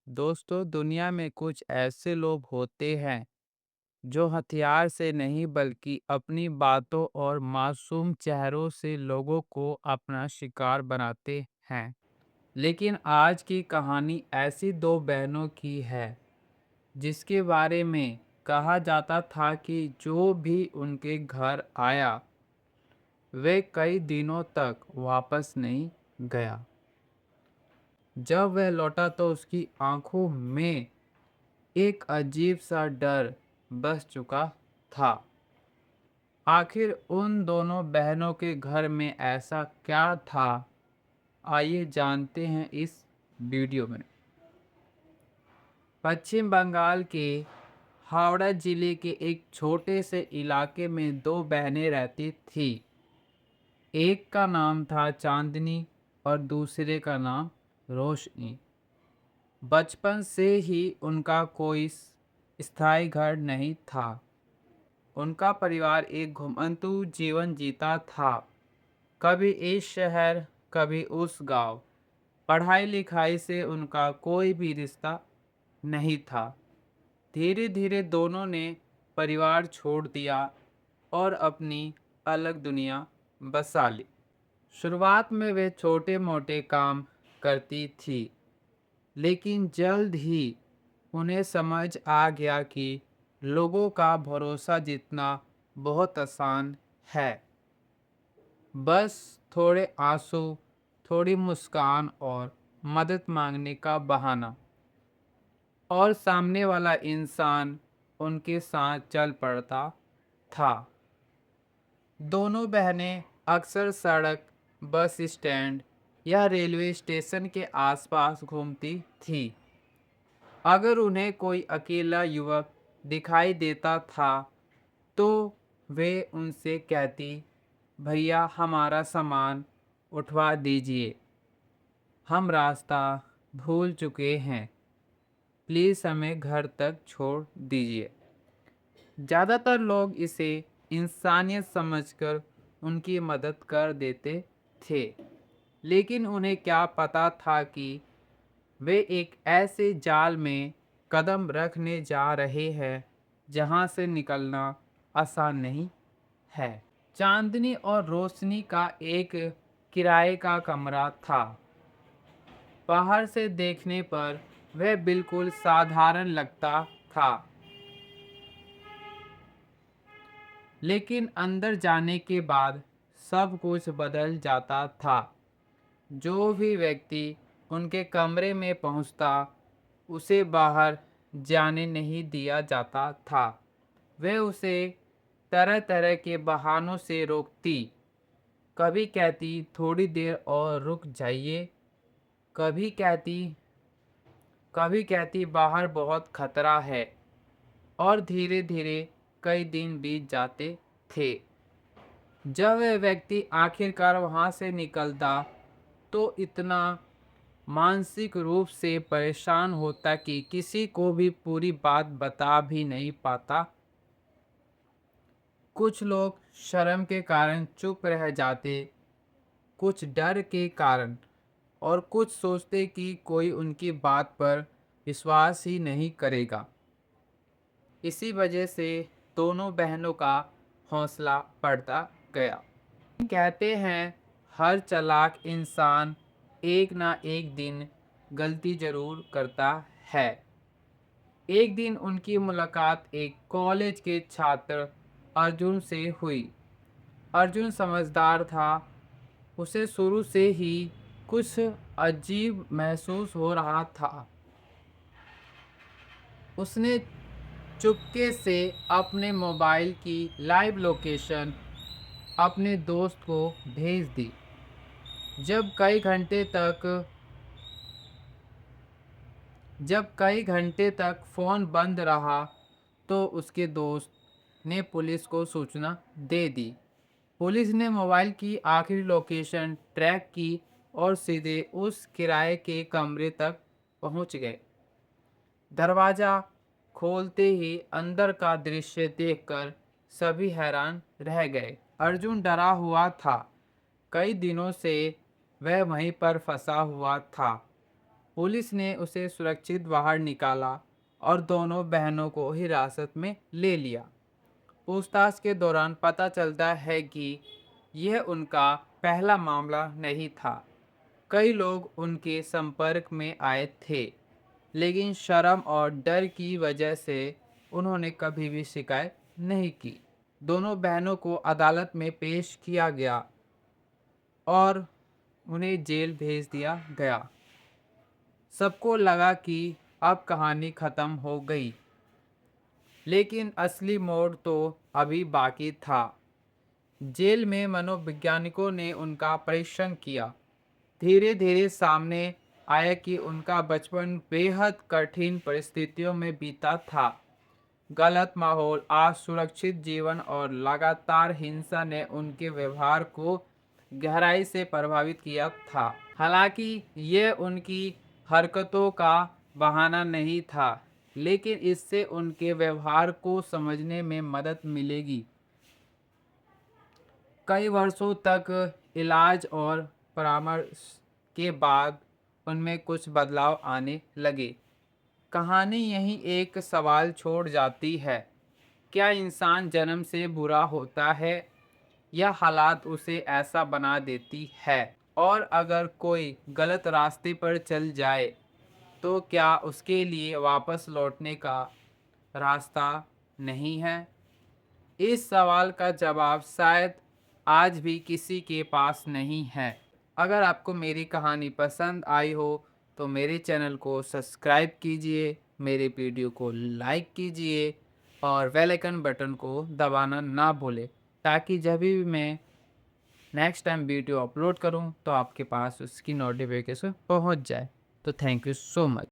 दोस्तों, दुनिया में कुछ ऐसे लोग होते हैं जो हथियार से नहीं बल्कि अपनी बातों और मासूम चेहरों से लोगों को अपना शिकार बनाते हैं। लेकिन आज की कहानी ऐसी दो बहनों की है जिसके बारे में कहा जाता था कि जो भी उनके घर आया वे कई दिनों तक वापस नहीं गया। जब वह लौटा तो उसकी आंखों में एक अजीब सा डर बस चुका था। आखिर उन दोनों बहनों के घर में ऐसा क्या था? आइए जानते हैं इस वीडियो में। पश्चिम बंगाल के हावड़ा जिले के एक छोटे से इलाके में दो बहनें रहती थी। एक का नाम था चांदनी और दूसरे का नाम रोशनी। बचपन से ही उनका कोई स्थायी घर नहीं था। उनका परिवार एक घुमंतू जीवन जीता था, कभी इस शहर कभी उस गांव। पढ़ाई लिखाई से उनका कोई भी रिश्ता नहीं था। धीरे धीरे दोनों ने परिवार छोड़ दिया और अपनी अलग दुनिया बसा ली। शुरुआत में वे छोटे मोटे काम करती थी, लेकिन जल्द ही उन्हें समझ आ गया कि लोगों का भरोसा जीतना बहुत आसान है। बस थोड़े आंसू, थोड़ी मुस्कान और मदद मांगने का बहाना, और सामने वाला इंसान उनके साथ चल पड़ता था। दोनों बहनें अक्सर सड़क, बस स्टैंड या रेलवे स्टेशन के आसपास घूमती थीं। अगर उन्हें कोई अकेला युवक दिखाई देता था तो वे उनसे कहती, भैया हमारा सामान उठवा दीजिए, हम रास्ता भूल चुके हैं, प्लीज़ हमें घर तक छोड़ दीजिए। ज़्यादातर लोग इसे इंसानियत समझकर उनकी मदद कर देते थे, लेकिन उन्हें क्या पता था कि वे एक ऐसे जाल में कदम रखने जा रहे हैं जहां से निकलना आसान नहीं है। चांदनी और रोशनी का एक किराए का कमरा था। बाहर से देखने पर वह बिल्कुल साधारण लगता था, लेकिन अंदर जाने के बाद सब कुछ बदल जाता था। जो भी व्यक्ति उनके कमरे में पहुंचता उसे बाहर जाने नहीं दिया जाता था। वे उसे तरह तरह के बहानों से रोकती। कभी कहती थोड़ी देर और रुक जाइए, कभी कहती कभी कहती बाहर बहुत खतरा है, और धीरे धीरे कई दिन बीत जाते थे। जब वह व्यक्ति आखिरकार वहां से निकलता तो इतना मानसिक रूप से परेशान होता कि किसी को भी पूरी बात बता भी नहीं पाता। कुछ लोग शर्म के कारण चुप रह जाते, कुछ डर के कारण, और कुछ सोचते कि कोई उनकी बात पर विश्वास ही नहीं करेगा। इसी वजह से दोनों बहनों का हौसला बढ़ता गया। कहते हैं हर चालाक इंसान एक ना एक दिन गलती जरूर करता है। एक दिन उनकी मुलाकात एक कॉलेज के छात्र अर्जुन से हुई। अर्जुन समझदार था। उसे शुरू से ही कुछ अजीब महसूस हो रहा था। उसने चुपके से अपने मोबाइल की लाइव लोकेशन अपने दोस्त को भेज दी। जब कई घंटे तक जब कई घंटे तक फ़ोन बंद रहा तो उसके दोस्त ने पुलिस को सूचना दे दी। पुलिस ने मोबाइल की आखिरी लोकेशन ट्रैक की और सीधे उस किराए के कमरे तक पहुंच गए। दरवाज़ा खोलते ही अंदर का दृश्य देखकर सभी हैरान रह गए। अर्जुन डरा हुआ था। कई दिनों से वह वहीं पर फंसा हुआ था। पुलिस ने उसे सुरक्षित बाहर निकाला और दोनों बहनों को हिरासत में ले लिया। पूछताछ के दौरान पता चलता है कि यह उनका पहला मामला नहीं था। कई लोग उनके संपर्क में आए थे, लेकिन शर्म और डर की वजह से उन्होंने कभी भी शिकायत नहीं की। दोनों बहनों को अदालत में पेश किया गया और उन्हें जेल भेज दिया गया। सबको लगा कि अब कहानी खत्म हो गई, लेकिन असली मोड़ तो अभी बाकी था। जेल में मनोवैज्ञानिकों ने उनका परीक्षण किया। धीरे धीरे सामने आया कि उनका बचपन बेहद कठिन परिस्थितियों में बीता था। गलत माहौल, असुरक्षित जीवन और लगातार हिंसा ने उनके व्यवहार को गहराई से प्रभावित किया था। हालांकि यह उनकी हरकतों का बहाना नहीं था, लेकिन इससे उनके व्यवहार को समझने में मदद मिलेगी। कई वर्षों तक इलाज और परामर्श के बाद उनमें कुछ बदलाव आने लगे। कहानी यहीं एक सवाल छोड़ जाती है, क्या इंसान जन्म से बुरा होता है या हालात उसे ऐसा बना देती है? और अगर कोई गलत रास्ते पर चल जाए तो क्या उसके लिए वापस लौटने का रास्ता नहीं है? इस सवाल का जवाब शायद आज भी किसी के पास नहीं है। अगर आपको मेरी कहानी पसंद आई हो तो मेरे चैनल को सब्सक्राइब कीजिए, मेरे वीडियो को लाइक कीजिए और बेल आइकन बटन को दबाना ना भूलें, ताकि जब भी मैं नेक्स्ट टाइम वीडियो अपलोड करूं तो आपके पास उसकी नोटिफिकेशन पहुंच जाए। तो थैंक यू सो मच।